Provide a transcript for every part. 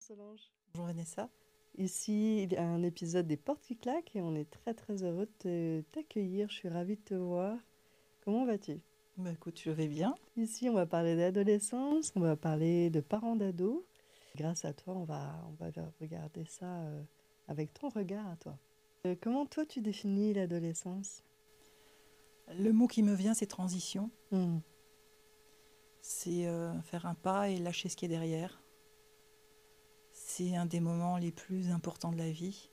Solange. Bonjour Vanessa. Ici, il y a un épisode des Portes qui claquent et on est très très heureux de t'accueillir. Je suis ravie de te voir. Comment vas-tu? Bah, écoute, je vais bien. Ici, on va parler d'adolescence, on va parler de parents d'ados. Grâce à toi, on va regarder ça avec ton regard à toi. Comment toi tu définis l'adolescence? Le mot qui me vient, c'est transition. Hmm. C'est faire un pas et lâcher ce qui est derrière. C'est un des moments les plus importants de la vie,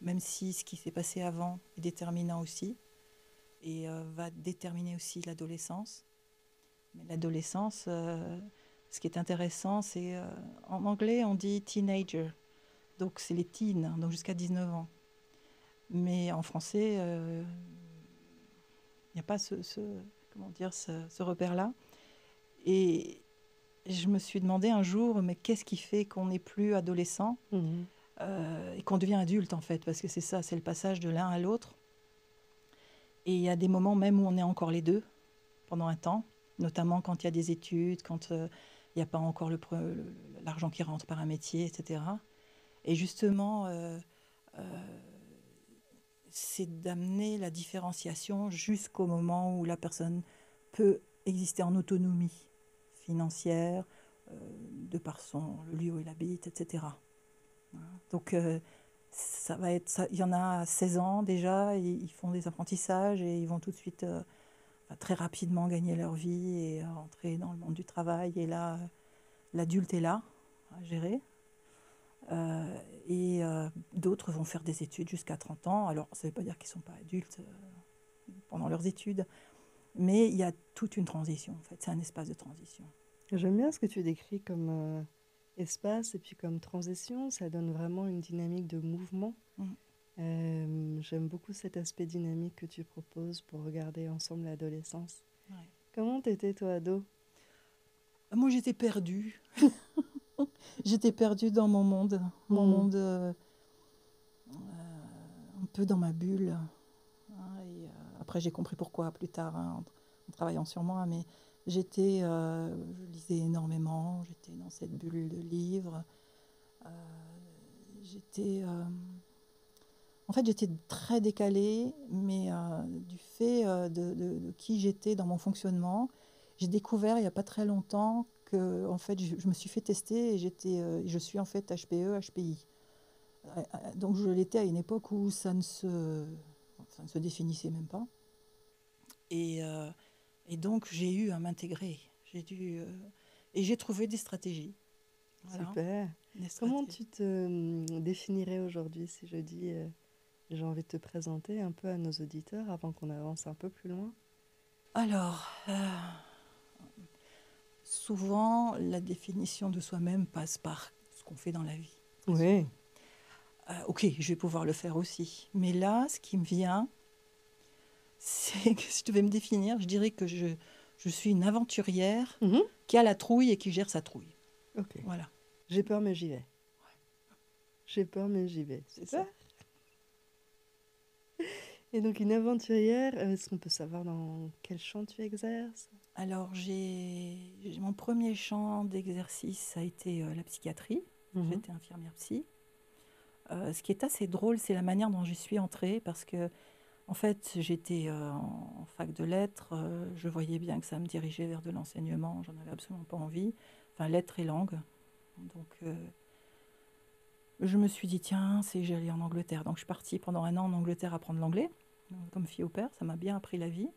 même si ce qui s'est passé avant est déterminant aussi et va déterminer aussi l'adolescence. Mais l'adolescence, ce qui est intéressant, c'est en anglais on dit teenager, donc c'est les teens, donc jusqu'à 19 ans. Mais en français, il n'y a pas comment dire, ce repère-là. Et je me suis demandé un jour, mais qu'est-ce qui fait qu'on n'est plus adolescent Mhm. et qu'on devient adulte en fait, parce que c'est ça, c'est le passage de l'un à l'autre. Et il y a des moments même où on est encore les deux pendant un temps, notamment quand il y a des études, quand il n'y a pas encore l'argent qui rentre par un métier, etc. Et justement, c'est d'amener la différenciation jusqu'au moment où la personne peut exister en autonomie financière, de par le lieu où il habite, etc. Donc, ça va être ça. Il y en a à 16 ans déjà, ils font des apprentissages et ils vont tout de suite, très rapidement gagner leur vie et entrer dans le monde du travail. Et là, l'adulte est là à gérer. Et d'autres vont faire des études jusqu'à 30 ans. Alors, ça ne veut pas dire qu'ils ne sont pas adultes pendant leurs études, mais il y a toute une transition, en fait. C'est un espace de transition. J'aime bien ce que tu décris comme espace et puis comme transition. Ça donne vraiment une dynamique de mouvement. Mm. J'aime beaucoup cet aspect dynamique que tu proposes pour regarder ensemble l'adolescence. Ouais. Comment t'étais toi ado? Moi, j'étais perdue. J'étais perdue dans mon Hmm. monde un peu dans ma bulle. Et après, j'ai compris pourquoi plus tard, en travaillant sur moi. Mais je lisais énormément. J'étais dans cette bulle de livres. Euh, j'étais, en fait, j'étais très décalée, mais du fait de qui j'étais dans mon fonctionnement, j'ai découvert il n'y a pas très longtemps que, en fait, je me suis fait tester et je suis en fait HPE, HPI. Donc je l'étais à une époque où ça ne se définissait même pas. Et, euh, et donc j'ai eu à m'intégrer. Et j'ai trouvé des stratégies. Voilà, Super. des Comment stratégies. tu te définirais aujourd'hui si je dis j'ai envie de te présenter un peu à nos auditeurs avant qu'on avance un peu plus loin? Alors, souvent, la définition de soi-même passe par ce qu'on fait dans la vie, très Oui. souvent. Ok, je vais pouvoir le faire aussi. Mais là, ce qui me vient, c'est que si je devais me définir, je dirais que je suis une aventurière Mhm. qui a la trouille et qui gère sa trouille. Ok. Voilà, J'ai peur mais j'y vais. J'ai peur mais j'y vais. c'est Super. ça. Et donc une aventurière, est-ce qu'on peut savoir dans quel champ tu exerces? Alors, mon premier champ d'exercice, ça a été la psychiatrie. Mhm. J'étais infirmière psy. Ce qui est assez drôle, c'est la manière dont j'y suis entrée, parce que, en fait, j'étais en fac de lettres. Je voyais bien que ça me dirigeait vers de l'enseignement. J'en avais absolument pas envie. Enfin, lettres et langues. Donc, je me suis dit, tiens, c'est j'allais en Angleterre. Donc, je suis partie pendant un an en Angleterre apprendre l'anglais, comme fille au père. Ça m'a bien appris la vie.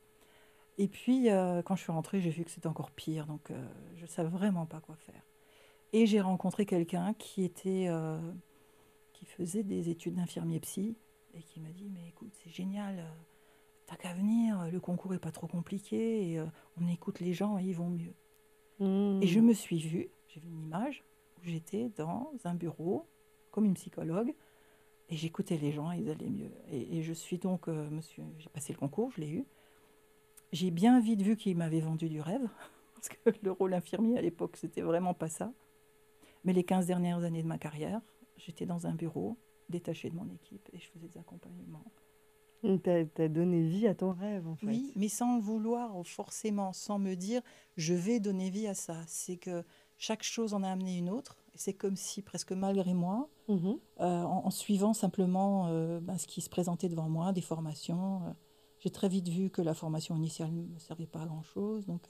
Et puis, quand je suis rentrée, j'ai vu que c'était encore pire. Donc, je ne savais vraiment pas quoi faire. Et j'ai rencontré quelqu'un qui faisait des études d'infirmier psy et qui m'a dit, mais écoute, c'est génial, t'as qu'à venir, le concours est pas trop compliqué et on écoute les gens et ils vont mieux. Et je Hmm. me suis vue, j'ai vu une image où j'étais dans un bureau comme une psychologue et j'écoutais les gens et ils allaient mieux. Et je suis donc, j'ai passé le concours, je l'ai eu. J'ai bien vite vu qu'il m'avait vendu du rêve, parce que le rôle infirmier à l'époque, c'était vraiment pas ça. Mais les 15 dernières années de ma carrière, j'étais dans un bureau, détaché de mon équipe, et je faisais des accompagnements. T'as donné vie à ton rêve en fait. Oui, mais sans le vouloir forcément, sans me dire je vais donner vie à ça. C'est que chaque chose en a amené une autre, et c'est comme si, presque malgré moi, Mhm. en suivant simplement ce qui se présentait devant moi, des formations, j'ai très vite vu que la formation initiale ne me servait pas à grand-chose. Donc,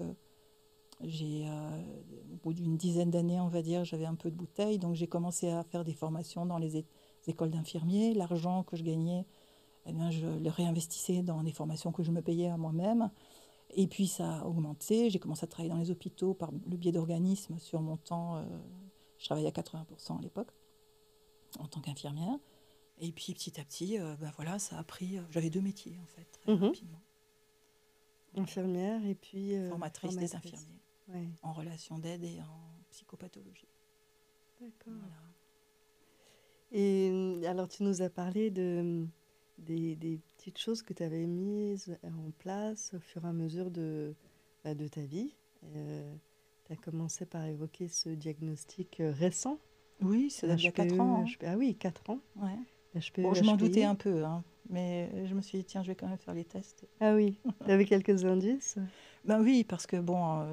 au bout d'une dizaine d'années, on va dire, j'avais un peu de bouteille. Donc, j'ai commencé à faire des formations dans les écoles d'infirmiers. L'argent que je gagnais, eh bien, je le réinvestissais dans des formations que je me payais à moi-même. Et puis, ça a augmenté. J'ai commencé à travailler dans les hôpitaux par le biais d'organismes sur mon temps. Je travaillais à 80% à l'époque en tant qu'infirmière. Et puis, petit à petit, voilà, ça a pris. J'avais 2 métiers, en fait, très Mhm. rapidement. Voilà. Infirmière et puis Formatrice des formatrice. infirmiers Ouais, en relation d'aide et en psychopathologie. d'accord. Voilà. Et alors, tu nous as parlé des petites choses que tu avais mises en place au fur et à mesure de ta vie. Tu as commencé par évoquer ce diagnostic récent, Oui, ça date d'il y a 4 ans. Hein. Ah oui, 4 ans, Ouais. Bon, je m'en doutais HPE-HPI. un peu, hein, mais je me suis dit, tiens, je vais quand même faire les tests. Ah oui, tu avais quelques indices? Ben oui, parce que bon,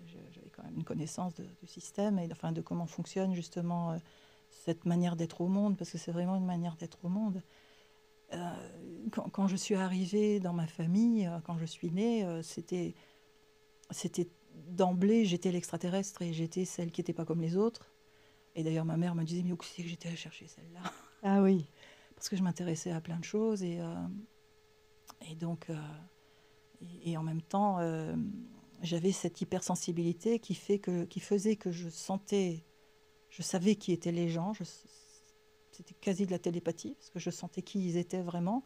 j'avais quand même une connaissance du système et enfin, de comment fonctionne justement cette manière d'être au monde, parce que c'est vraiment une manière d'être au monde. Euh, quand je suis arrivée dans ma famille, quand je suis née, c'était d'emblée, j'étais l'extraterrestre et j'étais celle qui n'était pas comme les autres. Et d'ailleurs, ma mère me disait, mais où c'est que j'étais allée chercher celle-là? Ah oui. Parce que je m'intéressais à plein de choses et donc, et en même temps, j'avais cette hypersensibilité qui faisait que je savais qui étaient les gens. C'était quasi de la télépathie, parce que je sentais qui ils étaient vraiment.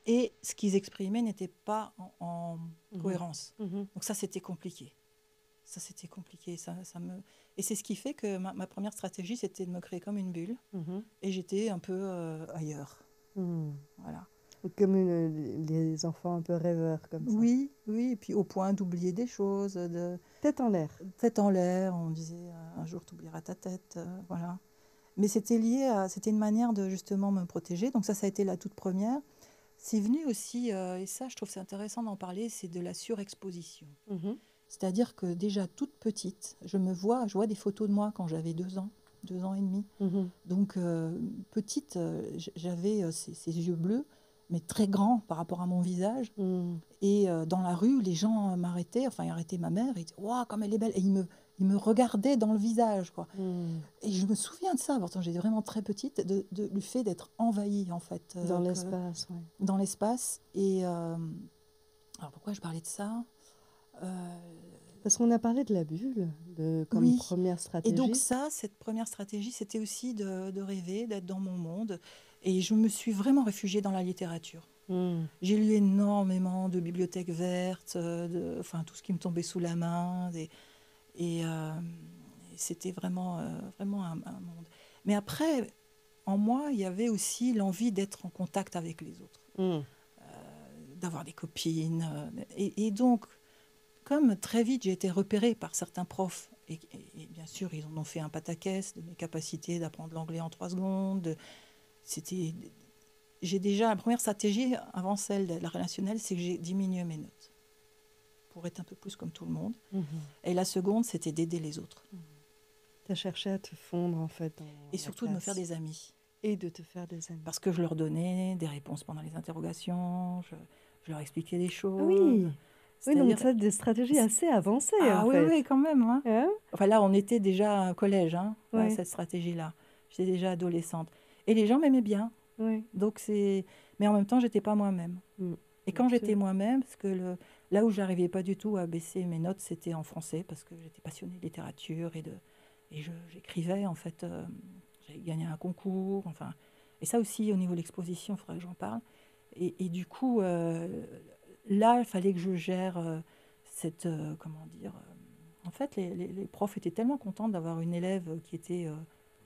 Et ce qu'ils exprimaient n'était pas en Mhm. cohérence. Mhm. Donc ça, c'était compliqué. Ça, c'était compliqué. Et c'est ce qui fait que ma première stratégie, c'était de me créer comme une bulle. Mhm. Et j'étais un peu ailleurs. Mhm. Voilà. Comme les enfants un peu rêveurs, comme ça. Oui, oui. Et puis au point d'oublier des choses, de Tête en l'air. tête en l'air. On disait un jour, tu oublieras ta tête. Voilà. Mais c'était une manière de justement me protéger. Donc ça a été la toute première. C'est venu aussi, et ça, je trouve c'est intéressant d'en parler, c'est de la surexposition. Mhm. C'est-à-dire que déjà toute petite, je vois des photos de moi quand j'avais 2 ans, 2 ans et demi. Mhm. Donc petite, j'avais ces yeux bleus, mais très grands par rapport à mon visage. Mhm. Et dans la rue, les gens m'arrêtaient, enfin ils arrêtaient ma mère, ils disaient waouh, comme elle est belle. Et ils me regardaient dans le visage, quoi. Mhm. Et je me souviens de ça, pourtant j'étais vraiment très petite, du fait d'être envahie en fait, Dans l'espace, oui. dans l'espace. Et alors pourquoi je parlais de ça? Euh, Parce qu'on a parlé de la bulle comme Oui. première Et donc stratégie. ça, cette première stratégie, c'était aussi de rêver, d'être dans mon monde. Et je me suis vraiment réfugiée dans la littérature. Mhm. J'ai lu énormément de bibliothèques vertes, enfin tout ce qui me tombait sous la main. Et c'était vraiment un monde. Mais après, en moi, il y avait aussi l'envie d'être en contact avec les autres, Mhm. d'avoir des copines. Et donc, comme très vite j'ai été repérée par certains profs, et bien sûr ils en ont fait un pataquès de mes capacités d'apprendre l'anglais en 3 secondes, c'était, j'ai déjà, la première stratégie avant celle de la relationnelle, c'est que j'ai diminué mes notes pour être un peu plus comme tout le monde. Mhm. Et la seconde, c'était d'aider les autres. Tu as cherché à te fondre en fait dans Et la surtout de me faire classe des amis. et de te faire des amis. Parce que je leur donnais des réponses pendant les interrogations, je leur expliquais des Ah choses. oui, oui, donc C'est-à-dire, ça, des stratégies assez avancées en ah oui, oui, fait. quand même. Hein. Hein? Enfin là, on était déjà au collège, hein, Oui, cette stratégie-là. J'étais déjà adolescente. Et les gens m'aimaient bien. oui. Donc c'est... Mais en même temps, j'étais pas moi-même. Mm. Et Bien quand sûr. j'étais moi-même, parce que là où j'arrivais pas du tout à baisser mes notes, c'était en français, parce que j'étais passionnée de littérature et j'écrivais, en fait, j'avais gagné un concours, enfin... Et ça aussi, au niveau de l'exposition, il faudrait que j'en parle. Et du coup, là, il fallait que je gère comment dire... en fait, les profs étaient tellement contents d'avoir une élève qui était,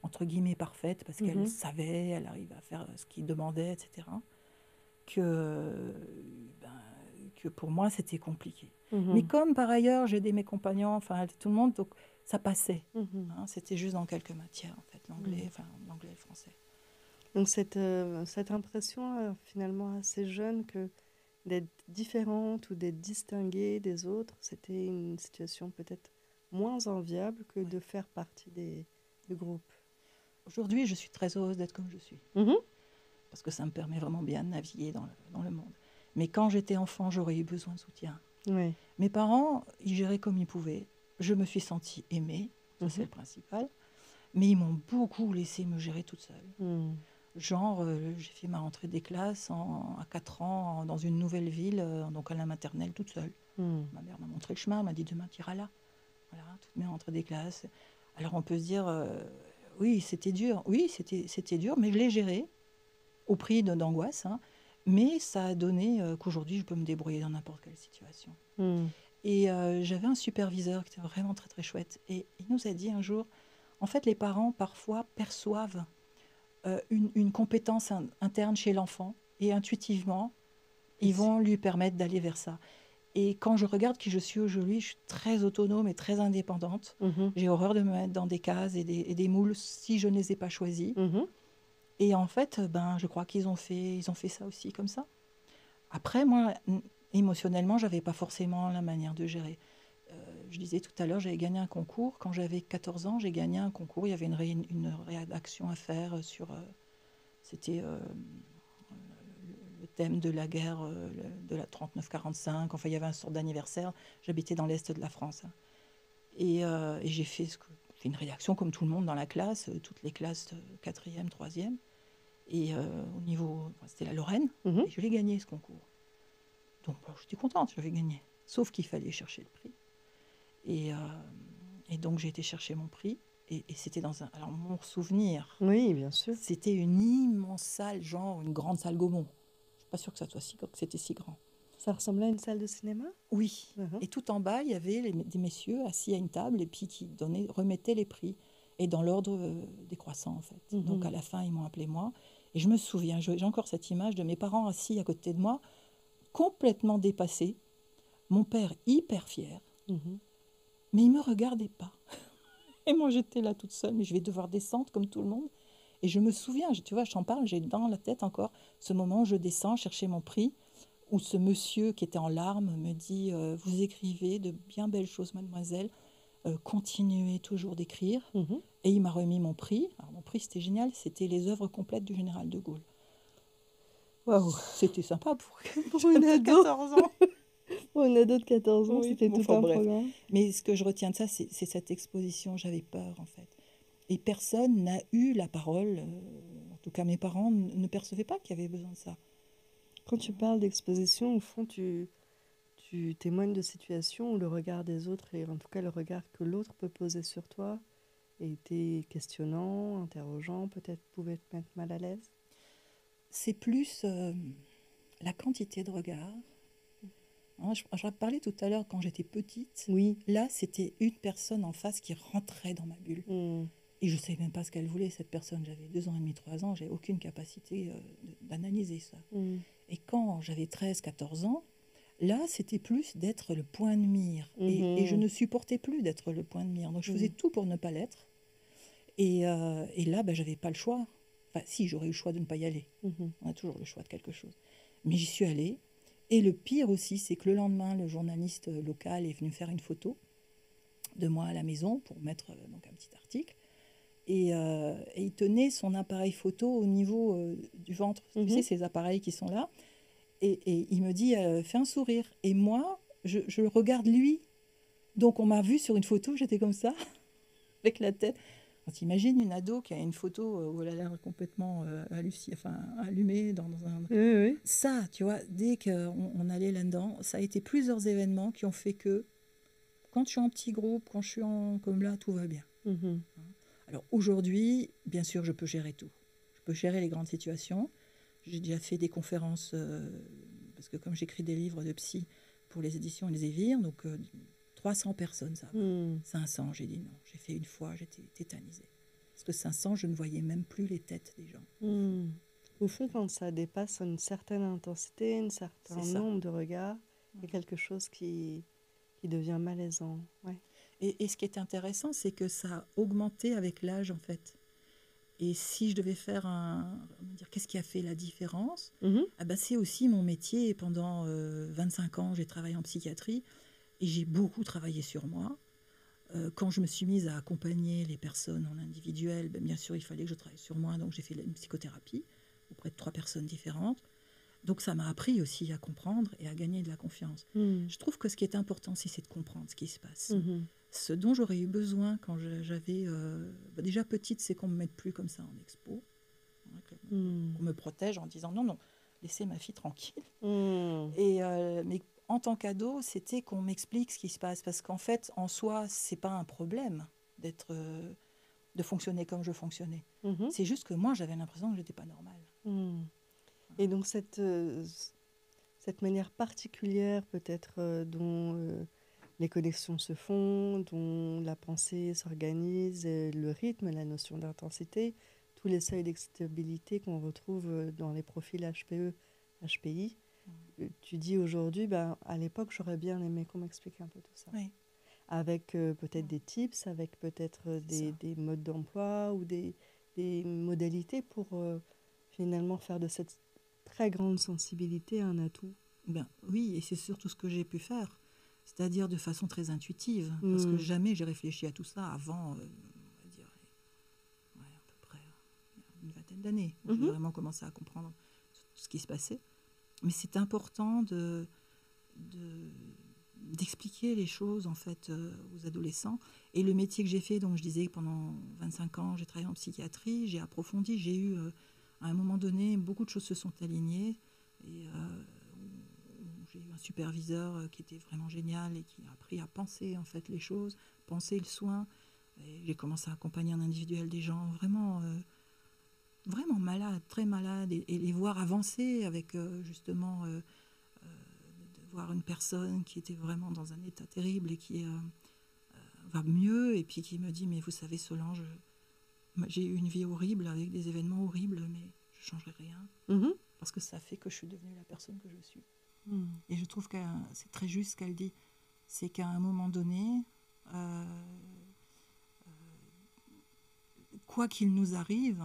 entre guillemets, parfaite, parce qu'elle Mhm. savait, elle arrivait à faire ce qu'ils demandaient, etc., que, ben, que pour moi, c'était compliqué. Mais Mhm. comme, par ailleurs, j'aidais mes compagnons, enfin, tout le monde, donc ça passait. Mhm. Hein, c'était juste dans quelques matières, en fait, Mhm. l'anglais et le français. Donc cette impression finalement assez jeune que d'être différente ou d'être distinguée des autres, c'était une situation peut-être moins enviable que Ouais. de faire partie du groupe? Aujourd'hui, je suis très heureuse d'être comme je suis, Mhm. parce que ça me permet vraiment bien de naviguer dans le monde. Mais quand j'étais enfant, j'aurais eu besoin de soutien. Oui. Mes parents, ils géraient comme ils pouvaient. Je me suis sentie aimée, ça c'est Mhm. le principal. Mais ils m'ont beaucoup laissé me gérer toute seule. Mhm. Genre, j'ai fait ma rentrée des classes à 4 ans dans une nouvelle ville, donc à la maternelle, toute seule. Mhm. Ma mère m'a montré le chemin, m'a dit demain tu iras là. Voilà, toutes mes rentrées des classes. Alors on peut se dire, oui, c'était dur. Oui, c'était dur, mais je l'ai géré au prix d'angoisse. Hein. Mais ça a donné qu'aujourd'hui, je peux me débrouiller dans n'importe quelle situation. Mhm. Et j'avais un superviseur qui était vraiment très très chouette. Et il nous a dit un jour, en fait, les parents parfois perçoivent une compétence interne chez l'enfant et intuitivement, ils vont lui permettre d'aller vers ça. Et quand je regarde qui je suis aujourd'hui, je suis très autonome et très indépendante. Mhm. J'ai horreur de me mettre dans des cases et des moules si je ne les ai pas choisis. Mhm. Et en fait, ben, je crois ils ont fait ça aussi comme ça. Après, moi, émotionnellement, j'avais pas forcément la manière de gérer. Je disais tout à l'heure, j'avais gagné un concours. Quand j'avais 14 ans, j'ai gagné un concours. Il y avait une rédaction à faire sur... c'était le thème de la guerre de la 39-45. Enfin, il y avait un sort d'anniversaire. J'habitais dans l'Est de la France. Hein. Et j'ai fait, fait une rédaction comme tout le monde dans la classe, toutes les classes de 4e, 3e. Et au niveau... Enfin, c'était la Lorraine. Mhm. Et je l'ai gagné, ce concours. Donc, bon, j'étais contente, j'avais gagné. Sauf qu'il fallait chercher le prix. Et, euh, et donc, j'ai été chercher mon prix. Et c'était dans un... Alors, mon souvenir, Oui, bien sûr. c'était une immense salle, genre une grande salle Gaumont. Je ne suis pas sûre que ça soit que c'était si grand. Ça ressemblait à une salle de cinéma? Oui. Mhm. Et tout en bas, il y avait des messieurs assis à une table et puis qui remettaient les prix. Et dans l'ordre décroissant, en fait. Mhm. Donc, à la fin, ils m'ont appelé moi. Et je me souviens, j'ai encore cette image de mes parents assis à côté de moi, complètement dépassés. Mon père hyper fier. Mhm. Mais il ne me regardait pas. Et moi, j'étais là toute seule, mais je vais devoir descendre comme tout le monde. Et je me souviens, tu vois, je t'en parle, j'ai dans la tête encore ce moment où je descends chercher mon prix, où ce monsieur qui était en larmes me dit vous écrivez de bien belles choses, mademoiselle, continuez toujours d'écrire. Mhm. Et il m'a remis mon prix. Alors, mon prix, c'était génial, c'était les œuvres complètes du général de Gaulle. Waouh. C'était sympa pour Pour une de ado, 14 ans. pour une ado de 14 ans, Oui, c'était bon, tout enfin un bref. programme. Mais ce que je retiens de ça, c'est cette exposition. J'avais peur, en fait. Et personne n'a eu la parole. En tout cas, mes parents ne percevaient pas qu'il y avait besoin de ça. Quand tu parles d'exposition, au fond, tu témoignes de situations où le regard des autres, et en tout cas le regard que l'autre peut poser sur toi, était questionnant, interrogeant, peut-être pouvait te mettre mal à l'aise. C'est plus la quantité de regards. Hein, je parlais tout à l'heure quand j'étais petite. Oui. Là, c'était une personne en face qui rentrait dans ma bulle. Mm. Et je ne savais même pas ce qu'elle voulait, cette personne. J'avais 2 ans et demi, 3 ans. J'avais aucune capacité d'analyser ça. Mm. Et quand j'avais 13, 14 ans, là, c'était plus d'être le point de mire. Mhm. Et je ne supportais plus d'être le point de mire. Donc, je faisais tout pour ne pas l'être. Et là, ben, j'avais pas le choix. Enfin, si, j'aurais eu le choix de ne pas y aller. Mhm. On a toujours le choix de quelque chose. Mais j'y suis allée. Et le pire aussi, c'est que le lendemain, le journaliste local est venu faire une photo de moi à la maison pour mettre donc un petit article. Et il tenait son appareil photo au niveau du ventre. Mhm. Tu sais, ces appareils qui sont là. Et il me dit, fais un sourire. Et moi, je le regarde lui. Donc, on m'a vu sur une photo, j'étais comme ça, avec la tête. On t'imagine une ado qui a une photo où elle a l'air complètement allumée dans un... Oui, oui. Ça, tu vois, dès qu'on allait là-dedans, ça a été plusieurs événements qui ont fait que quand je suis en petit groupe, quand je suis comme là, tout va bien. Mhm. Alors aujourd'hui, bien sûr, je peux gérer tout. Je peux gérer les grandes situations. J'ai déjà fait des conférences, parce que comme j'écris des livres de psy pour les éditions Elsevier, donc 300 personnes, ça va. Mm. 500, j'ai dit non. J'ai fait une fois, j'étais tétanisée. Parce que 500, je ne voyais même plus les têtes des gens. Mm. Au fond, quand ça dépasse une certaine intensité, un certain C'est ça. nombre de regards, il y a quelque chose qui devient malaisant. Ouais. Et ce qui est intéressant, c'est que ça a augmenté avec l'âge, en fait. Et si je devais faire dire qu'est-ce qui a fait la différence, Mhm. ah ben, c'est aussi mon métier. Pendant 25 ans, j'ai travaillé en psychiatrie et j'ai beaucoup travaillé sur moi. Quand je me suis mise à accompagner les personnes en individuel, ben, bien sûr, il fallait que je travaille sur moi, donc j'ai fait une psychothérapie auprès de 3 personnes différentes. Donc ça m'a appris aussi à comprendre et à gagner de la confiance. Mm. Je trouve que ce qui est important aussi, c'est de comprendre ce qui se passe. Mhm. Ce dont j'aurais eu besoin quand j'avais... déjà petite, c'est qu'on ne me mette plus comme ça en expo, hein, qu'on me protège en disant non, non, laissez ma fille tranquille. Mm. Mais en tant qu'ado, c'était qu'on m'explique ce qui se passe. Parce qu'en fait, en soi, ce n'est pas un problème de fonctionner comme je fonctionnais. Mhm. C'est juste que moi, j'avais l'impression que je n'étais pas normale. Mm. Et donc cette manière particulière peut-être dont les connexions se font, dont la pensée s'organise, le rythme, la notion d'intensité, tous les seuils d'excitabilité qu'on retrouve dans les profils HPE, HPI. Tu dis aujourd'hui, ben, à l'époque, j'aurais bien aimé qu'on m'explique un peu tout ça. Oui. Avec peut-être des tips, avec peut-être des modes d'emploi ou des modalités pour finalement faire de cette très grande sensibilité un atout. Ben, oui, et c'est surtout ce que j'ai pu faire, c'est-à-dire de façon très intuitive, parce que jamais j'ai réfléchi à tout ça avant, on va dire, à peu près une vingtaine d'années. J'ai vraiment commencé à comprendre tout ce qui se passait. Mais c'est important d'expliquer les choses en fait aux adolescents. Et le métier que j'ai fait, donc je disais que pendant 25 ans, j'ai travaillé en psychiatrie, j'ai approfondi, j'ai eu à un moment donné, beaucoup de choses se sont alignées. Et j'ai eu un superviseur qui était vraiment génial et qui a appris à penser en fait les choses, penser le soin. Et j'ai commencé à accompagner en individuel des gens vraiment, vraiment malades, très malades, et les voir avancer avec justement de voir une personne qui était vraiment dans un état terrible et qui va mieux, et puis qui me dit mais vous savez Solange, j'ai eu une vie horrible avec des événements horribles, mais je ne changerai rien parce que ça fait que je suis devenue la personne que je suis. Et je trouve que c'est très juste ce qu'elle dit. C'est qu'à un moment donné, quoi qu'il nous arrive,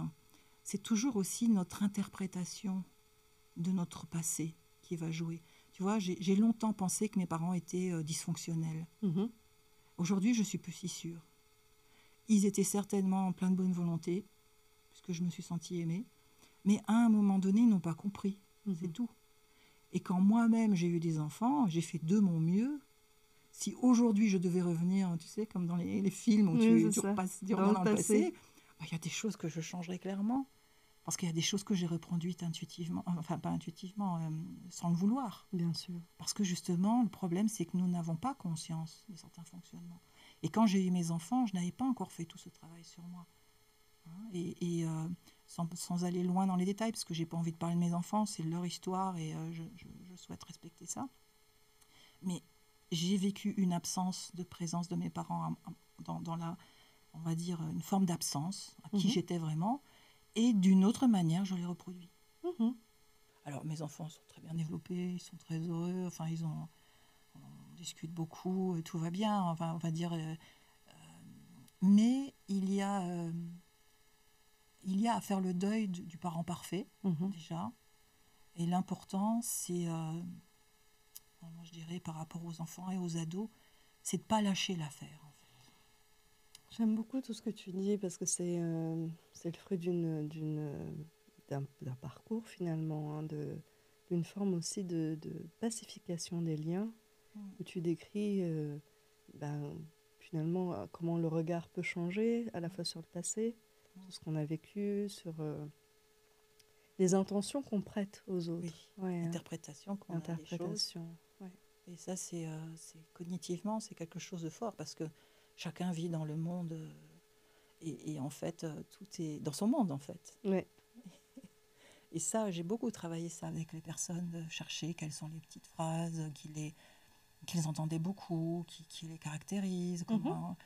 c'est toujours aussi notre interprétation de notre passé qui va jouer. Tu vois, j'ai longtemps pensé que mes parents étaient dysfonctionnels. Aujourd'hui, je ne suis plus si sûre. Ils étaient certainement pleins de bonne volonté, puisque je me suis sentie aimée, mais à un moment donné, ils n'ont pas compris. C'est tout. Et quand moi-même j'ai eu des enfants, j'ai fait de mon mieux. Si aujourd'hui je devais revenir, tu sais, comme dans les films où tu reviens dans le passé, il y a des choses que je changerais clairement. Parce qu'il y a des choses que j'ai reproduites intuitivement, enfin pas intuitivement, sans le vouloir. Bien sûr. Parce que justement, le problème, c'est que nous n'avons pas conscience de certains fonctionnements. Et quand j'ai eu mes enfants, je n'avais pas encore fait tout ce travail sur moi. Et sans aller loin dans les détails, parce que je n'ai pas envie de parler de mes enfants, c'est leur histoire et je souhaite respecter ça. Mais j'ai vécu une absence de présence de mes parents dans la, on va dire, une forme d'absence, à qui j'étais vraiment. Et d'une autre manière, je les reproduis. Alors, mes enfants sont très bien développés, ils sont très heureux, enfin, on discute beaucoup, tout va bien, enfin, on va dire. Mais il y a à faire le deuil du parent parfait, déjà. Et l'important, c'est, moi, je dirais, par rapport aux enfants et aux ados, c'est de ne pas lâcher l'affaire. En fait. J'aime beaucoup tout ce que tu dis parce que c'est le fruit d'un parcours finalement, hein, d'une forme aussi de pacification des liens, où tu décris finalement comment le regard peut changer à la fois sur le passé, sur ce qu'on a vécu, sur les intentions qu'on prête aux autres. Oui, l'interprétation qu'on a des choses. Ouais. Et ça, c'est cognitivement, c'est quelque chose de fort parce que chacun vit dans le monde et en fait, tout est dans son monde, en fait. Ouais. Et ça, j'ai beaucoup travaillé ça avec les personnes, de chercher quelles sont les petites phrases qu'ils entendaient beaucoup, qui les caractérisent, comment...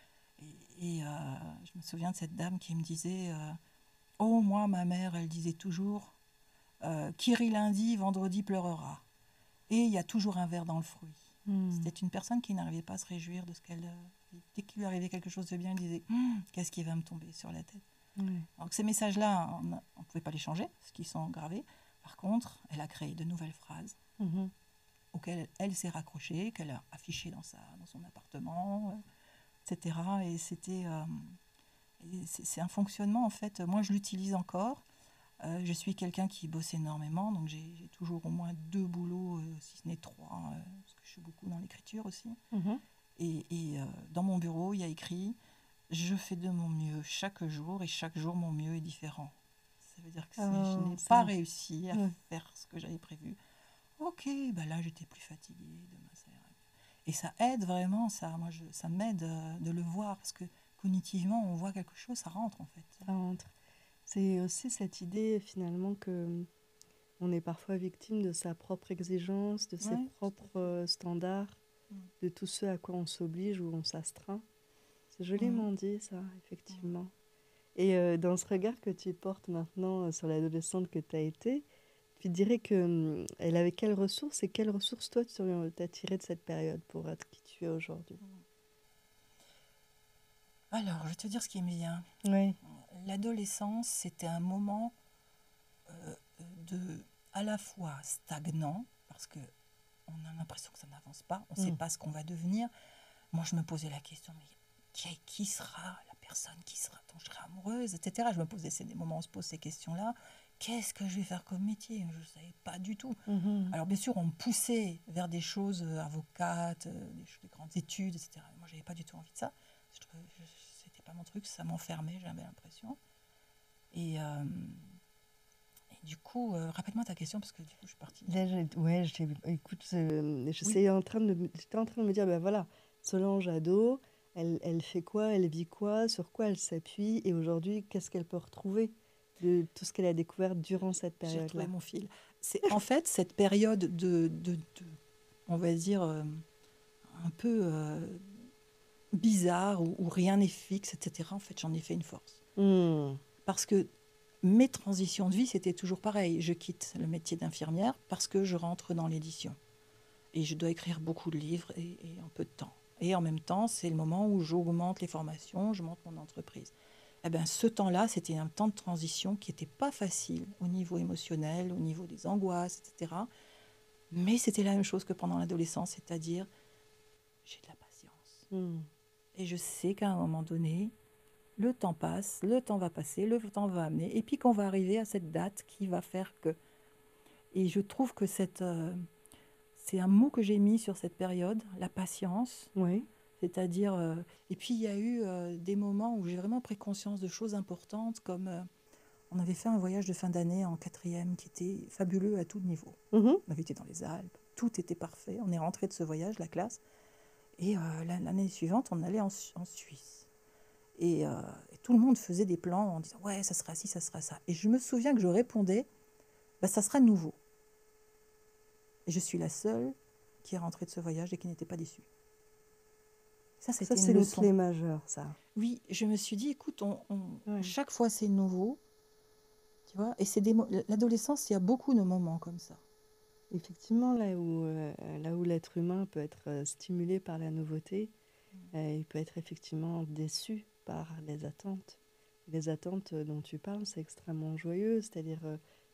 Et je me souviens de cette dame qui me disait « Oh, moi, ma mère, elle disait toujours qui rit lundi, vendredi pleurera. Et il y a toujours un verre dans le fruit. » C'était une personne qui n'arrivait pas à se réjouir de ce qu'elle... Dès qu'il lui arrivait quelque chose de bien, elle disait « Qu'est-ce qui va me tomber sur la tête ?» Donc ces messages-là, on ne pouvait pas les changer, parce qu'ils sont gravés. Par contre, elle a créé de nouvelles phrases auxquelles elle s'est raccrochée, qu'elle a affichées dans son appartement. etc. Et c'est un fonctionnement, en fait, moi je l'utilise encore. Je suis quelqu'un qui bosse énormément, donc j'ai toujours au moins 2 boulots, si ce n'est 3, parce que je suis beaucoup dans l'écriture aussi. Mhm. Et dans mon bureau, il y a écrit je fais de mon mieux chaque jour et chaque jour mon mieux est différent. Ça veut dire que si je Oh, n'ai pas ça. réussi à Ouais. faire ce que j'avais prévu, ok, bah là j'étais plus fatiguée, demain ça ira mieux. Et ça aide vraiment, ça m'aide de le voir parce que cognitivement on voit quelque chose, ça rentre en fait. Ça rentre. C'est aussi cette idée finalement que on est parfois victime de sa propre exigence, de ses Oui, tout à propres fait. standards, Mm. de tout ce à quoi on s'oblige ou on s'astreint. C'est Mhm. joliment dit ça, Mm. effectivement. Et dans ce regard que tu portes maintenant sur l'adolescente que tu as été, tu dirais que elle avait quelles ressources et quelles ressources toi tu as tirées de cette période pour être qui tu es aujourd'hui? Alors, je vais te dire ce qui est bien. Oui. L'adolescence, c'était un moment de à la fois stagnant, parce que on a l'impression que ça n'avance pas, on ne sait Mm. pas ce qu'on va devenir. Moi, je me posais la question, mais qui sera la personne qui sera, dont je serai amoureuse, etc. Je me posais, c'est des moments où on se pose ces questions-là. Qu'est-ce que je vais faire comme métier? Je ne savais pas du tout. Mhm. Alors, bien sûr, on me poussait vers des choses avocates, des grandes études, etc. Moi, je n'avais pas du tout envie de ça. C'était pas mon truc, ça m'enfermait, j'avais l'impression. Et, et du coup, rappelle-moi ta question, parce que du coup, je suis partie. Là, ouais, écoute, Oui, j'étais en train de me dire, ben voilà, Solange ado, elle fait quoi, elle vit quoi, sur quoi elle s'appuie, et aujourd'hui, qu'est-ce qu'elle peut retrouver de tout ce qu'elle a découvert durant cette j'ai retrouvé période-là. mon fil. C'est en fait cette période on va dire, un peu bizarre, où rien n'est fixe, etc. En fait, j'en ai fait une force. Hmm. Parce que mes transitions de vie, c'était toujours pareil. Je quitte le métier d'infirmière parce que je rentre dans l'édition. Et je dois écrire beaucoup de livres et en peu de temps. Et en même temps, c'est le moment où j'augmente les formations, je monte mon entreprise. Eh bien, ce temps-là, c'était un temps de transition qui n'était pas facile au niveau émotionnel, au niveau des angoisses, etc. Mais c'était la même chose que pendant l'adolescence, c'est-à-dire, j'ai de la patience. Hmm. Et je sais qu'à un moment donné, le temps passe, le temps va passer, le temps va amener, et puis qu'on va arriver à cette date qui va faire que. Et je trouve que c'est un mot que j'ai mis sur cette période, la patience. Oui. C'est-à-dire, et puis il y a eu des moments où j'ai vraiment pris conscience de choses importantes, comme on avait fait un voyage de fin d'année en quatrième qui était fabuleux à tout niveau. Mhm. On avait été dans les Alpes, tout était parfait. On est rentré de ce voyage, la classe, et l'année suivante, on allait en Suisse. Et, et tout le monde faisait des plans en disant ouais, ça sera ci, ça sera ça. Et je me souviens que je répondais bah, ça sera nouveau. Et je suis la seule qui est rentrée de ce voyage et qui n'était pas déçue. Ça, Ça, c'était une c'est une leçon. clé majeure, ça. Oui, je me suis dit, écoute, Oui. chaque fois c'est nouveau, tu vois. Et c'est l'adolescence, il y a beaucoup de moments comme ça. Effectivement, là où l'être humain peut être stimulé par la nouveauté, il peut être effectivement déçu par les attentes. Les attentes dont tu parles, c'est extrêmement joyeux. C'est-à-dire,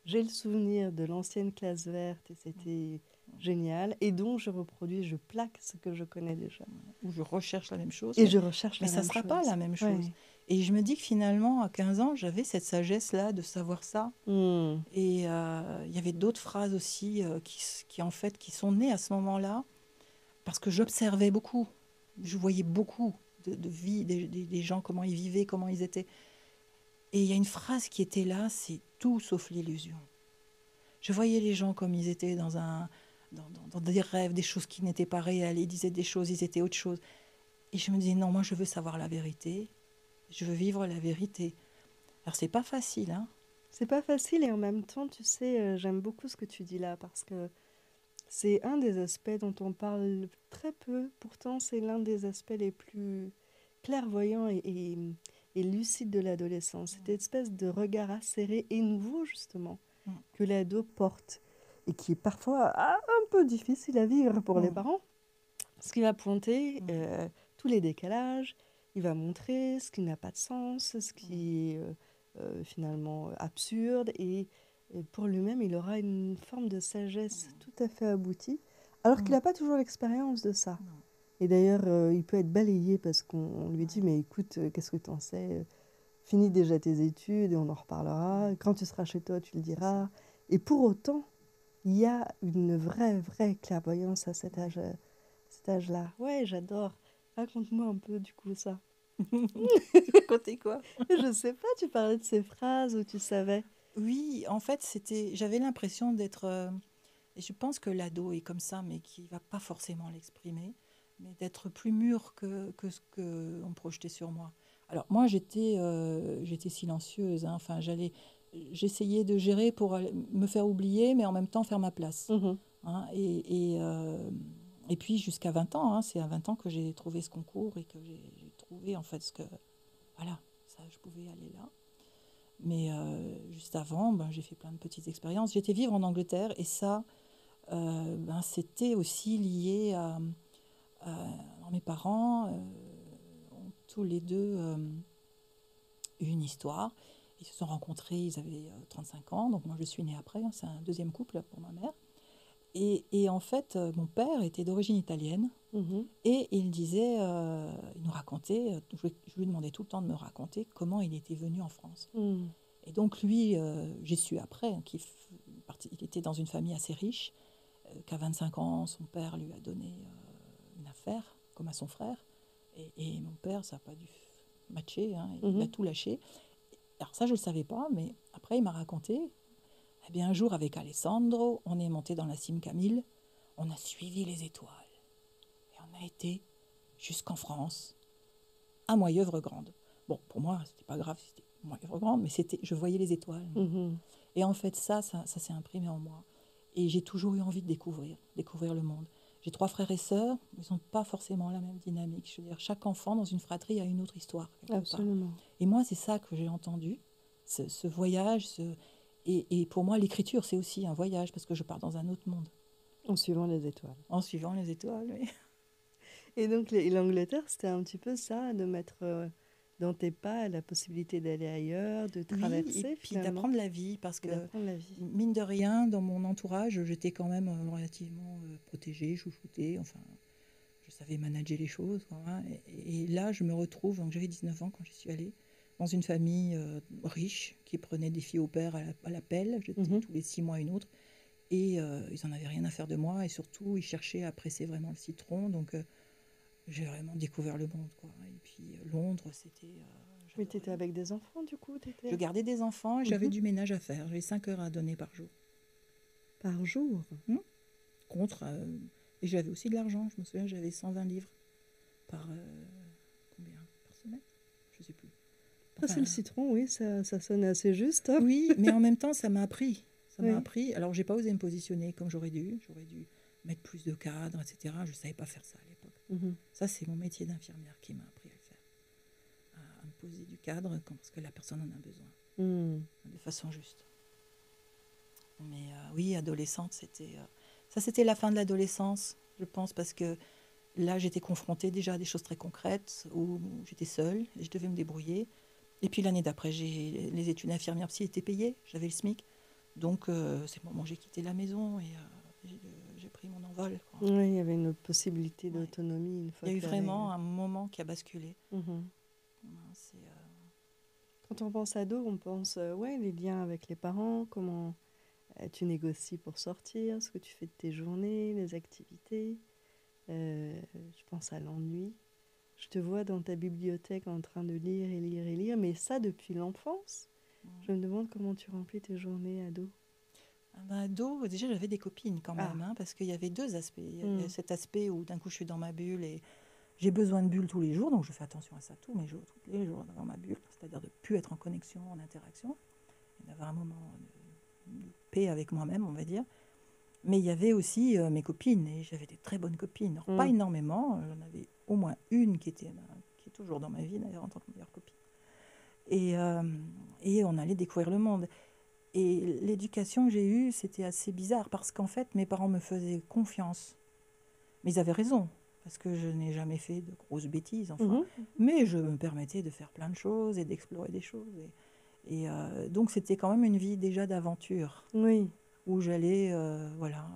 j'ai le souvenir de l'ancienne classe verte et c'était génial. Et donc, je reproduis, je plaque ce que je connais déjà. Où je recherche la même chose, Et je recherche mais la ça ne même sera pas la chose. même chose. Ouais. Et je me dis que finalement, à 15 ans, j'avais cette sagesse-là de savoir ça. Hmm. Et il y avait d'autres phrases aussi en fait, qui sont nées à ce moment-là, parce que j'observais beaucoup. Je voyais beaucoup de vie, des gens, comment ils vivaient, comment ils étaient. Et il y a une phrase qui était là, c'est tout sauf l'illusion. Je voyais les gens comme ils étaient dans des rêves, des choses qui n'étaient pas réelles. Ils disaient des choses, ils étaient autre chose. Et je me disais, non, moi je veux savoir la vérité. Je veux vivre la vérité. Alors c'est pas facile, hein. C'est pas facile et en même temps, tu sais, j'aime beaucoup ce que tu dis là parce que c'est un des aspects dont on parle très peu. Pourtant, c'est l'un des aspects les plus clairvoyants et lucides de l'adolescence. Cette espèce de regard acéré et nouveau, justement, Mm, que l'ado porte et qui est parfois un peu difficile à vivre pour les mm, parents. Parce qu'il va pointer mm, tous les décalages, il va montrer ce qui n'a pas de sens, ce mm, qui est finalement absurde, et pour lui-même, il aura une forme de sagesse tout à fait aboutie, alors qu'il mm. n'a pas toujours l'expérience de ça. Non. Et d'ailleurs, il peut être balayé parce qu'on lui dit, mais écoute, qu'est-ce que t'en sais? Finis déjà tes études et on en reparlera. Ouais, Quand tu seras chez toi, tu le c'est ça. diras. Et pour autant, il y a une vraie clairvoyance à Ouais. cet âge-là. Ouais, j'adore. Raconte-moi un peu du coup ça. Tu racontais quoi? Je sais pas, tu parlais de ces phrases où tu savais. Oui, en fait, j'avais l'impression d'être, et je pense que l'ado est comme ça, mais qui va pas forcément l'exprimer, mais d'être plus mûr que ce qu'on projetait sur moi. Alors moi, j'étais silencieuse, hein. Enfin, j'essayais de gérer pour me faire oublier, mais en même temps faire ma place, Mhm. hein. Et puis jusqu'à 20 ans, hein, c'est à 20 ans que j'ai trouvé ce concours et que j'ai trouvé en fait voilà, ça, je pouvais aller là. Mais juste avant, ben, j'ai fait plein de petites expériences. J'étais vivre en Angleterre et ça, ben, c'était aussi lié à mes parents. Ont tous les deux eu une histoire. Ils se sont rencontrés, ils avaient 35 ans, donc moi je suis née après, hein, c'est un deuxième couple pour ma mère. Et en fait, mon père était d'origine italienne Mhm. et il disait, il nous racontait, je lui demandais tout le temps de me raconter comment il était venu en France. Mhm. Et donc lui, j'ai su après il était dans une famille assez riche, qu'à 25 ans, son père lui a donné une affaire, comme à son frère. Et mon père, ça n'a pas dû matcher, hein, il a Mhm. tout lâché. Alors ça, je ne le savais pas, mais après, il m'a raconté, eh bien, un jour, avec Alessandro, on est monté dans la cime Camille, on a suivi les étoiles, et on a été jusqu'en France, à Moyeuvre-Grande. Bon, pour moi, c'était pas grave, c'était Moyeuvre-Grande, mais je voyais les étoiles. Mhm. Et en fait, ça s'est imprimé en moi. Et j'ai toujours eu envie de découvrir le monde. J'ai 3 frères et sœurs, ils n'ont pas forcément la même dynamique. Je veux dire, chaque enfant dans une fratrie a une autre histoire, quelque part. Absolument. Et moi, c'est ça que j'ai entendu, ce voyage. Et pour moi, l'écriture, c'est aussi un voyage, parce que je pars dans un autre monde, En suivant les étoiles. en suivant les étoiles. Oui. Et donc l'Angleterre, c'était un petit peu ça, de mettre dans tes pas la possibilité d'aller ailleurs, de Oui, et traverser puis finalement, d'apprendre la vie, parce et que, d'apprendre la vie. mine de rien, dans mon entourage, j'étais quand même relativement protégée, chouchoutée, enfin, je savais manager les choses, quoi, hein. Et là, je me retrouve, donc j'avais 19 ans quand j'y suis allée, dans une famille riche qui prenait des filles au père à la pelle. J'étais Mhm. tous les 6 mois une autre. Et ils n'en avaient rien à faire de moi. Et surtout, ils cherchaient à presser vraiment le citron. Donc, j'ai vraiment découvert le monde, quoi. Et puis, Londres, Mais tu j'adorais. étais avec des enfants du coup, Je gardais des enfants et j'avais Mhm. du ménage à faire. J'avais 5 heures à donner par jour. Par jour. Hmm. Contre. Et j'avais aussi de l'argent. Je me souviens, j'avais 120 livres par. Combien? Par semaine? Je sais plus. Passer Enfin, le citron, oui, ça sonne assez juste, hein. oui, mais en même temps, ça m'a appris. Ça m'a Oui. appris. Alors, j'ai pas osé me positionner comme j'aurais dû. J'aurais dû mettre plus de cadres, etc. Je savais pas faire ça à l'époque. Mhm. Ça, c'est mon métier d'infirmière qui m'a appris à le faire. À me poser du cadre parce que la personne en a besoin. Mhm. De façon juste. Mais oui, adolescente, ça, c'était la fin de l'adolescence, je pense, parce que là, j'étais confrontée déjà à des choses très concrètes où j'étais seule et je devais me débrouiller. Et puis l'année d'après, les études d'infirmière psy étaient payées, j'avais le SMIC. Donc c'est le moment où j'ai quitté la maison et j'ai pris mon envol, quoi. Oui, il y avait une possibilité Ouais. d'autonomie une Il fois y a eu que tu avais... vraiment un moment qui a basculé. Mhm. C'est, Quand on pense ado, on pense ouais, les liens avec les parents, comment tu négocies pour sortir, ce que tu fais de tes journées, les activités. Je pense à l'ennui. Je te vois dans ta bibliothèque en train de lire et lire et lire, mais ça depuis l'enfance. Je me demande comment tu remplis tes journées ado. ado, déjà j'avais des copines quand Ah, même, hein, parce qu'il y avait 2 aspects. Il y a hmm. cet aspect où d'un coup je suis dans ma bulle et j'ai besoin de bulles tous les jours, donc je fais attention à ça tous les jours dans ma bulle, c'est-à-dire de ne plus être en connexion, en interaction, et d'avoir un moment de paix avec moi-même, on va dire. Mais il y avait aussi mes copines, et j'avais des très bonnes copines. Alors, pas Hmm. énormément, j'en avais au moins une qui est toujours dans ma vie d'ailleurs en tant que meilleure copine. Et, euh, et on allait découvrir le monde. Et l'éducation que j'ai eue, c'était assez bizarre parce qu'en fait, mes parents me faisaient confiance. Mais ils avaient raison, parce que je n'ai jamais fait de grosses bêtises, enfin. Mhm. Mais je me permettais de faire plein de choses et d'explorer des choses. Donc, c'était quand même une vie déjà d'aventure, Oui, où j'allais, voilà.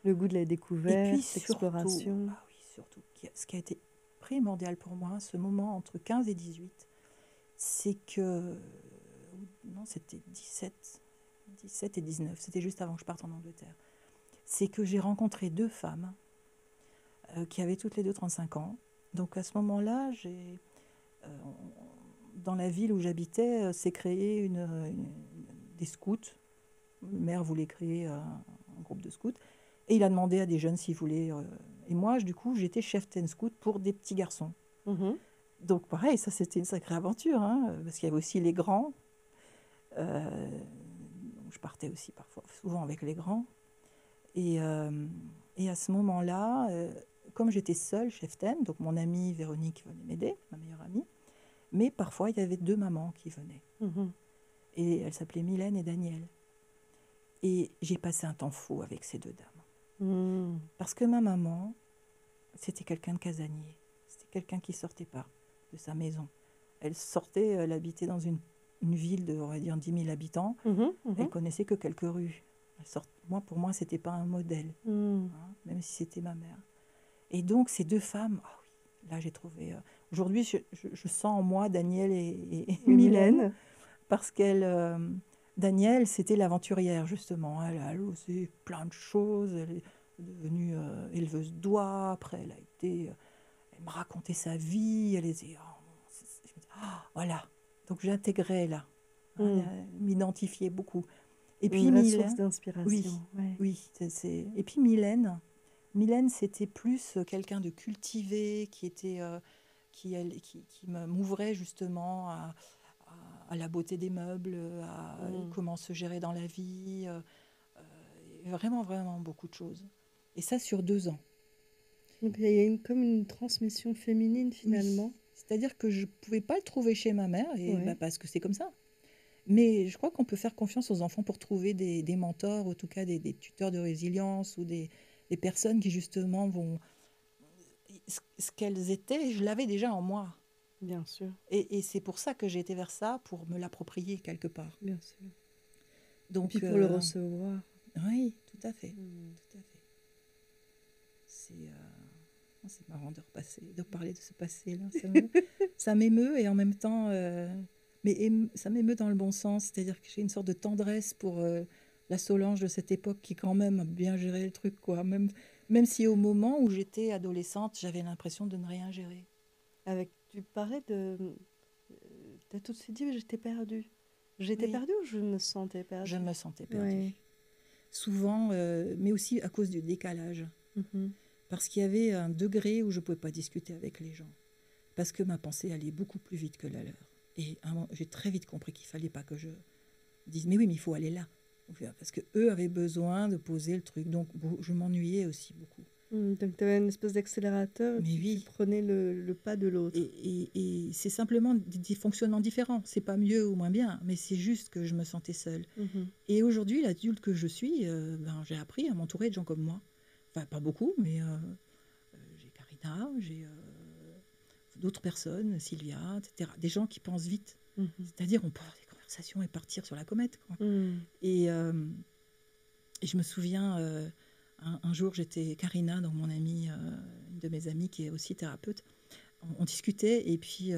le goût de la Et puis découverte, surtout, l'exploration. bah oui, surtout, ce qui a été primordial pour moi, ce moment entre 15 et 18, c'est que... Non, c'était 17 et 19, c'était juste avant que je parte en Angleterre. C'est que j'ai rencontré 2 femmes qui avaient toutes les deux 35 ans. Donc à ce moment-là, dans la ville où j'habitais, s'est créé des scouts. Le maire voulait créer un groupe de scouts. Et il a demandé à des jeunes s'ils voulaient. Et moi, du coup, j'étais chef ten scout pour des petits garçons. Mhm. Donc pareil, ça c'était une sacrée aventure, hein, parce qu'il y avait aussi les grands. Je partais aussi parfois, souvent avec les grands. Et à ce moment-là, comme j'étais seule chef ten, donc mon amie Véronique venait m'aider, ma meilleure amie, mais parfois il y avait 2 mamans qui venaient. Mhm. Et elles s'appelaient Mylène et Danielle. Et j'ai passé un temps fou avec ces 2 dames. Mhm. Parce que ma maman, c'était quelqu'un de casanier. C'était quelqu'un qui sortait pas de sa maison. Elle sortait, elle habitait dans une ville de, on va dire, 10 000 habitants. Mhm. Elle Mhm. connaissait que quelques rues. Pour moi, c'était pas un modèle, Mhm. hein, même si c'était ma mère. Et donc, ces 2 femmes, ah oui, là, j'ai trouvé... aujourd'hui, je sens en moi Danielle et Mylène, parce Danielle, c'était l'aventurière, justement. Elle a osé plein de choses. Elle est devenue éleveuse d'oies. Après, elle me racontait sa vie. Elle était... je me dis, voilà. Donc, j'intégrais là. Hein, Mhm. m'identifiais beaucoup. Et Une puis vraie source Mylène, oui, d'inspiration. Ouais. oui. Et puis Mylène, c'était plus quelqu'un de cultivé, qui m'ouvrait justement à la beauté des meubles, à Mhm. comment se gérer dans la vie, vraiment, vraiment beaucoup de choses. Et ça sur 2 ans. Donc il y a comme une transmission féminine Oui, finalement. c'est-à-dire que je ne pouvais pas le trouver chez ma mère, Ouais. parce que c'est comme ça. Mais je crois qu'on peut faire confiance aux enfants pour trouver des mentors, en tout cas des tuteurs de résilience ou des personnes qui justement vont... Ce qu'elles étaient, je l'avais déjà en moi. Bien sûr, Et c'est pour ça que j'ai été vers ça, pour me l'approprier quelque part. bien sûr. Et puis Donc, pour le recevoir. oui, tout à fait. Mhm. Tout à fait. C'est marrant de reparler de ce passé-là. Ça m'émeut et en même temps, ça m'émeut dans le bon sens. C'est-à-dire que j'ai une sorte de tendresse pour la Solange de cette époque qui quand même a bien géré le truc, quoi. Même si au moment où j'étais adolescente, j'avais l'impression de ne rien gérer. Tu parlais de... T'as tout de suite dit, j'étais perdue. J'étais Oui, perdue ou je me sentais je perdue? me sentais Oui. perdue. Souvent, mais aussi à cause du décalage. Mhm. Parce qu'il y avait un degré où je ne pouvais pas discuter avec les gens. Parce que ma pensée allait beaucoup plus vite que la leur. Et j'ai très vite compris qu'il ne fallait pas que je dise « mais oui, mais il faut aller là ». Parce qu'eux avaient besoin de poser le truc. Donc je m'ennuyais aussi beaucoup. Donc tu avais une espèce d'accélérateur et Mais puis tu oui, prenais le pas de l'autre. et c'est simplement des fonctionnements différents. C'est pas mieux ou moins bien, mais c'est juste que je me sentais seule. Mhm. Et aujourd'hui, l'adulte que je suis, j'ai appris à m'entourer de gens comme moi. Enfin, pas beaucoup, mais j'ai Karina, j'ai d'autres personnes, Sylvia, etc. Des gens qui pensent vite. Mhm. C'est-à-dire, on peut avoir des conversations et partir sur la comète, quoi. Mhm. Et je me souviens, un jour, j'étais Karina, donc une de mes amies qui est aussi thérapeute. On discutait et puis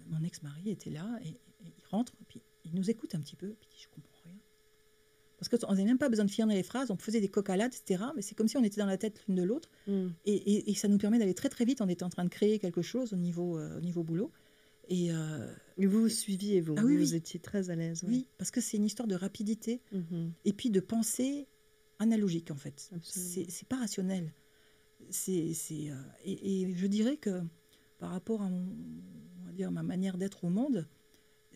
mon ex-mari était là et il rentre et puis il nous écoute un petit peu. Et puis il dit, je comprends rien. Parce qu'on n'avait même pas besoin de finir les phrases, on faisait des coq-à-l'âne, etc. Mais c'est comme si on était dans la tête l'une de l'autre. Mhm. Et ça nous permet d'aller très très vite. On était en train de créer quelque chose au niveau boulot. Et Et vous suiviez, ah oui, vous oui, étiez très à l'aise. Ouais. oui, parce que c'est une histoire de rapidité Mhm. et puis de pensée analogique en fait. Absolument. C'est pas rationnel. Et je dirais que par rapport à on va dire, ma manière d'être au monde,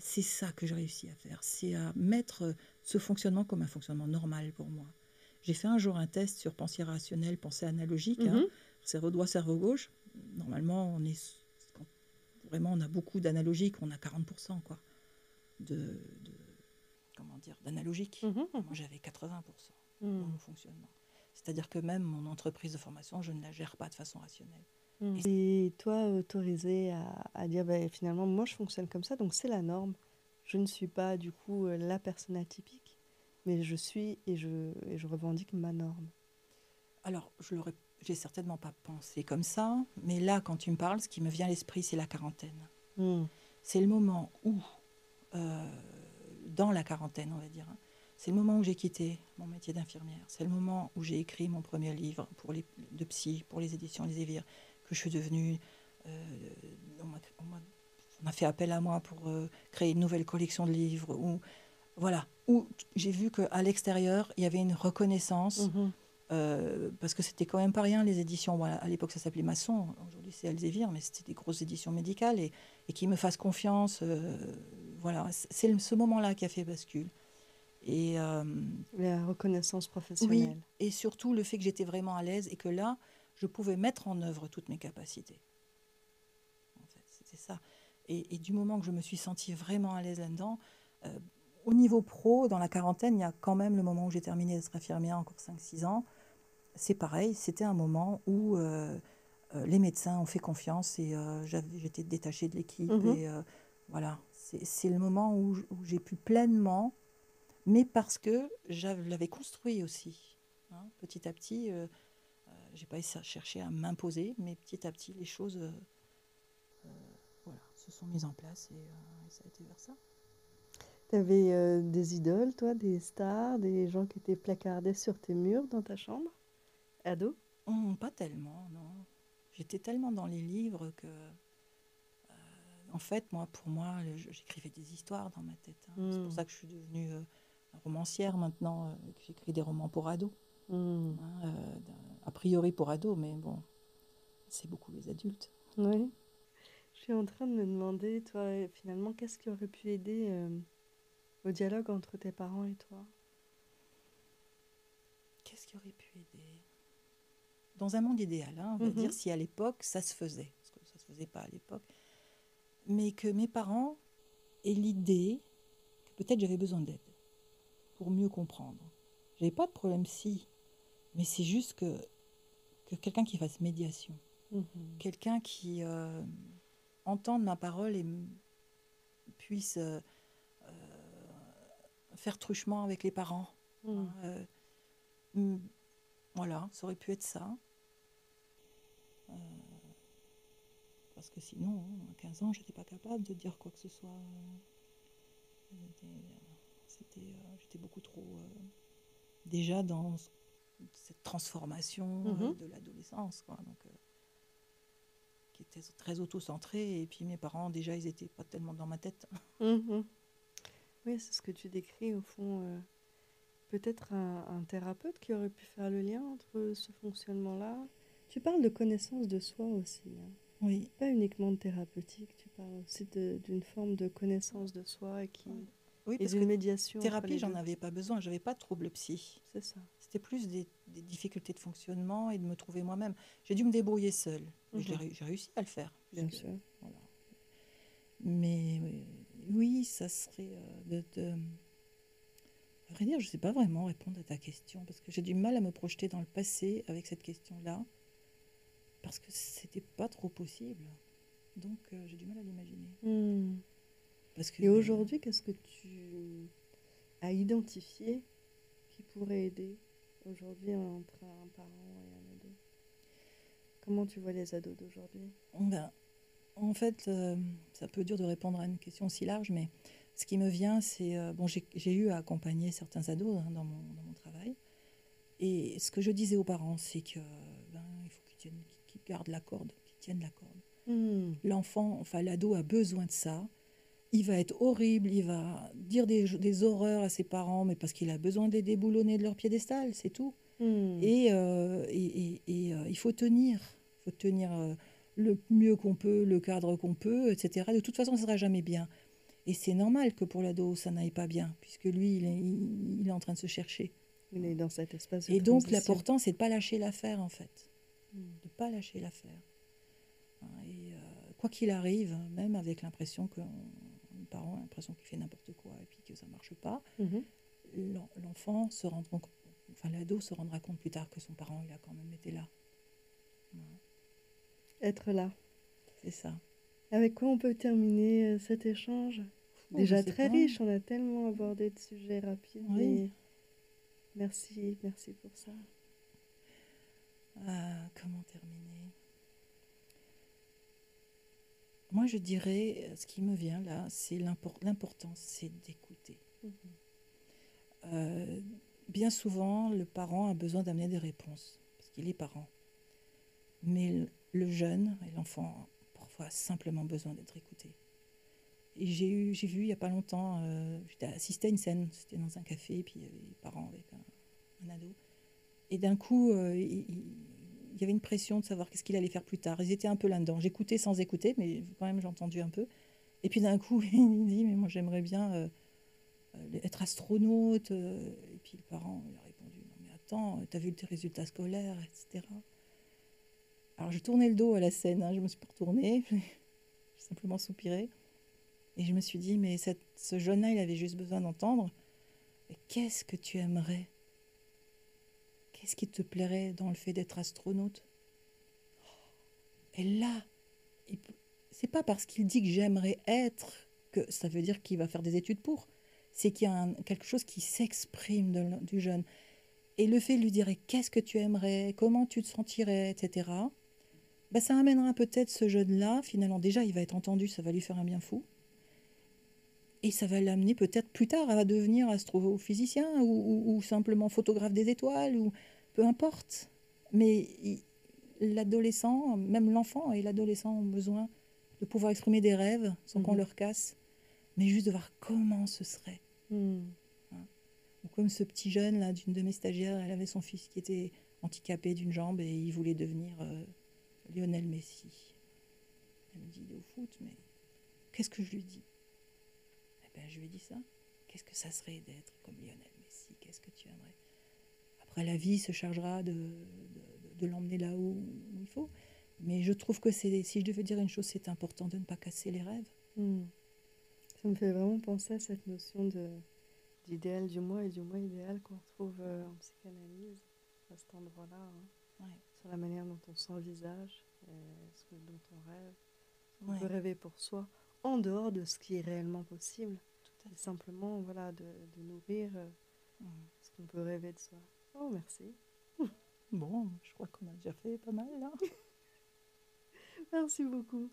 c'est ça que j'ai réussi à faire. C'est à mettre ce fonctionnement comme un fonctionnement normal pour moi. J'ai fait un jour un test sur pensée rationnelle, pensée analogique, hein, Mhm. cerveau droit, cerveau gauche. Normalement, quand vraiment on a beaucoup d'analogique, on a 40% quoi, comment dire, d'analogique. Mhm. Moi, j'avais 80% dans Mhm. mon fonctionnement. C'est-à-dire que même mon entreprise de formation, je ne la gère pas de façon rationnelle. Mhm. Et toi, autorisé à dire, bah, finalement, moi, je fonctionne comme ça, donc c'est la norme. Je ne suis pas, du coup, la personne atypique, mais je suis et je revendique ma norme. Alors, je l'aurais j'ai certainement pas pensé comme ça, mais là, quand tu me parles, ce qui me vient à l'esprit, c'est la quarantaine. Hmm. C'est le moment où, euh, dans la quarantaine, on va dire, hein, c'est le moment où j'ai quitté mon métier d'infirmière. C'est le moment où j'ai écrit mon premier livre de psy pour les éditions Les Évires, que je suis devenue. euh, on m'a fait appel à moi pour créer une nouvelle collection de livres. Voilà, où j'ai vu qu'à l'extérieur, il y avait une reconnaissance. Mhm. Parce que c'était quand même pas rien, les éditions. Voilà, à l'époque, ça s'appelait Masson. Aujourd'hui, c'est Elsevier, mais c'était des grosses éditions médicales. Et qu'ils me fassent confiance. Voilà, c'est ce moment-là qui a fait bascule. Et La reconnaissance oui, professionnelle. et surtout le fait que j'étais vraiment à l'aise et que là, je pouvais mettre en œuvre toutes mes capacités. En fait, c'était ça. Et du moment que je me suis sentie vraiment à l'aise là-dedans, euh, au niveau pro, dans la quarantaine, il y a quand même le moment où j'ai terminé d'être infirmière, encore 5 6 ans. C'est pareil, c'était un moment où les médecins ont fait confiance et j'étais détachée de l'équipe. Mhm. Et voilà, c'est le moment où j'ai pu pleinement, mais parce que je l'avais construit aussi. Hein, petit à petit, j'ai pas cherché à m'imposer, mais petit à petit, les choses voilà, se sont mises en place et ça a été vers ça. T'avais des idoles, toi, des stars, des gens qui étaient placardés sur tes murs dans ta chambre, ado? Pas tellement, non. J'étais tellement dans les livres que en fait, pour moi, j'écrivais des histoires dans ma tête. Hein. C'est pour Hmm. ça que je suis devenue romancière maintenant, que j'écris des romans pour ados. Hmm. Hein, a priori pour ados, mais bon, c'est beaucoup les adultes. Oui. Je suis en train de me demander, toi, finalement, qu'est-ce qui aurait pu aider au dialogue entre tes parents et toi? Qu'est-ce qui aurait pu aider? Dans un monde idéal, hein, on va dire, Mhm. si à l'époque ça se faisait, parce que ça ne se faisait pas à l'époque, mais que mes parents aient l'idée que peut-être j'avais besoin d'aide pour mieux comprendre. J'avais pas de problème si, mais c'est juste que quelqu'un qui fasse médiation, Mhm. quelqu'un qui entende ma parole et puisse faire truchement avec les parents. Hmm. Hein, mm, voilà, ça aurait pu être ça. Euh, parce que sinon, à 15 ans, je n'étais pas capable de dire quoi que ce soit. J'étais beaucoup trop déjà dans cette transformation Mhm. de l'adolescence, quoi. Donc, qui était très auto-centrée. Et puis mes parents, déjà, ils n'étaient pas tellement dans ma tête. Mhm. Oui, c'est ce que tu décris au fond. Peut-être un thérapeute qui aurait pu faire le lien entre ce fonctionnement-là. Tu parles de connaissance de soi aussi, hein. Oui, Pas uniquement de thérapeutique, tu parles aussi d'une forme de connaissance de soi oui, et parce que d'une médiation entre thérapie, les j'en deux. avais pas besoin. J'avais pas de trouble psy. C'est ça. C'était plus des difficultés de fonctionnement et de me trouver moi-même. J'ai dû me débrouiller seule. Et Mhm. j'ai réussi à le faire. Bien Puisque, sûr. voilà. Mais oui, ça serait à vrai dire, je ne sais pas vraiment répondre à ta question parce que j'ai du mal à me projeter dans le passé avec cette question-là parce que c'était pas trop possible. Donc j'ai du mal à l'imaginer. Hmm. Parce que Et aujourd'hui, qu'est-ce que tu as identifié qui pourrait aider aujourd'hui entre un parent et un ado? Comment tu vois les ados d'aujourd'hui? ben, en fait, c'est un peu dur de répondre à une question aussi large, mais ce qui me vient, c'est bon, j'ai eu à accompagner certains ados hein, dans mon travail. Et ce que je disais aux parents, c'est que il faut qu'ils gardent la corde, qu'ils tiennent la corde. Hmm. L'enfant, enfin l'ado a besoin de ça. Il va être horrible, il va dire des horreurs à ses parents, mais parce qu'il a besoin de les déboulonner de leur piédestal, c'est tout. Hmm. Et il faut tenir le mieux qu'on peut, le cadre qu'on peut, etc. De toute façon, ça ne sera jamais bien. Et c'est normal que pour l'ado, ça n'aille pas bien, puisque lui, il est en train de se chercher. Il est dans cet espace de Et donc, transition. l'important, c'est de ne pas lâcher l'affaire, en fait. Hmm. De ne pas lâcher l'affaire. Et quoi qu'il arrive, même avec l'impression que le parent a l'impression qu'il fait n'importe quoi et puis que ça ne marche pas, Mhm. l'enfant se rendra, enfin l'ado se rendra compte plus tard que son parent, il a quand même été là. Voilà, Être là. c'est ça. Avec quoi on peut terminer cet échange? Oh, je Déjà sais très pas. riche, on a tellement abordé de sujets rapides, Oui. mais merci, merci pour ça. Comment terminer? Moi, je dirais, ce qui me vient là, c'est l'importance, c'est d'écouter. Mhm. Euh, Bien souvent, le parent a besoin d'amener des réponses, parce qu'il est parent. Mais le jeune et l'enfant, parfois, a simplement besoin d'être écouté. Et j'ai vu il n'y a pas longtemps, j'étais assisté à une scène, c'était dans un café, et puis il y avait des parents avec un ado. Et d'un coup, il y avait une pression de savoir qu'est-ce qu'il allait faire plus tard. Ils étaient un peu là-dedans. J'écoutais sans écouter, mais quand même, j'ai entendu un peu. Et puis d'un coup, il dit, mais moi, j'aimerais bien être astronaute. Et puis le parent il a répondu, non mais attends, t'as vu tes résultats scolaires, etc. Alors je tournais le dos à la scène, hein, je me suis pas retournée, j'ai simplement soupiré. Et je me suis dit, mais ce jeune-là, il avait juste besoin d'entendre, mais qu'est-ce que tu aimerais? Qu'est-ce qui te plairait dans le fait d'être astronaute? Et là, c'est pas parce qu'il dit que j'aimerais être que ça veut dire qu'il va faire des études pour. C'est qu'il y a quelque chose qui s'exprime du jeune. Et le fait de lui dire qu'est-ce que tu aimerais, comment tu te sentirais, etc., bah, ça amènera peut-être ce jeune-là, finalement, déjà, il va être entendu, ça va lui faire un bien fou. Et ça va l'amener peut-être plus tard à devenir astrophysicien ou simplement photographe des étoiles, ou peu importe. Mais l'adolescent, même l'enfant et l'adolescent ont besoin de pouvoir exprimer des rêves sans qu'on Mhm. leur casse, mais juste de voir comment ce serait. Mhm. Hein. Ou comme ce petit jeune là, d'une de mes stagiaires, elle avait son fils qui était handicapé d'une jambe et il voulait devenir Lionel Messi. Elle me dit, il est au foot, mais qu'est-ce que je lui dis? Eh ben, je lui ai dit ça. Qu'est-ce que ça serait d'être comme Lionel Messi? Qu'est-ce que tu aimerais? Après, la vie se chargera de l'emmener là où il faut. Mais je trouve que si je devais dire une chose, c'est important de ne pas casser les rêves. Mhm. Ça me fait vraiment penser à cette notion d'idéal du moi et du moi idéal qu'on retrouve en psychanalyse, à cet endroit-là, hein, Ouais, sur la manière dont on s'envisage, dont on rêve, ce qu'on peut ouais, rêver pour soi, en dehors de ce qui est réellement possible, tout à et fait. simplement voilà, de nourrir Mm. ce qu'on peut rêver de soi. Oh, merci. Bon, je crois qu'on a déjà fait pas mal là. Merci beaucoup.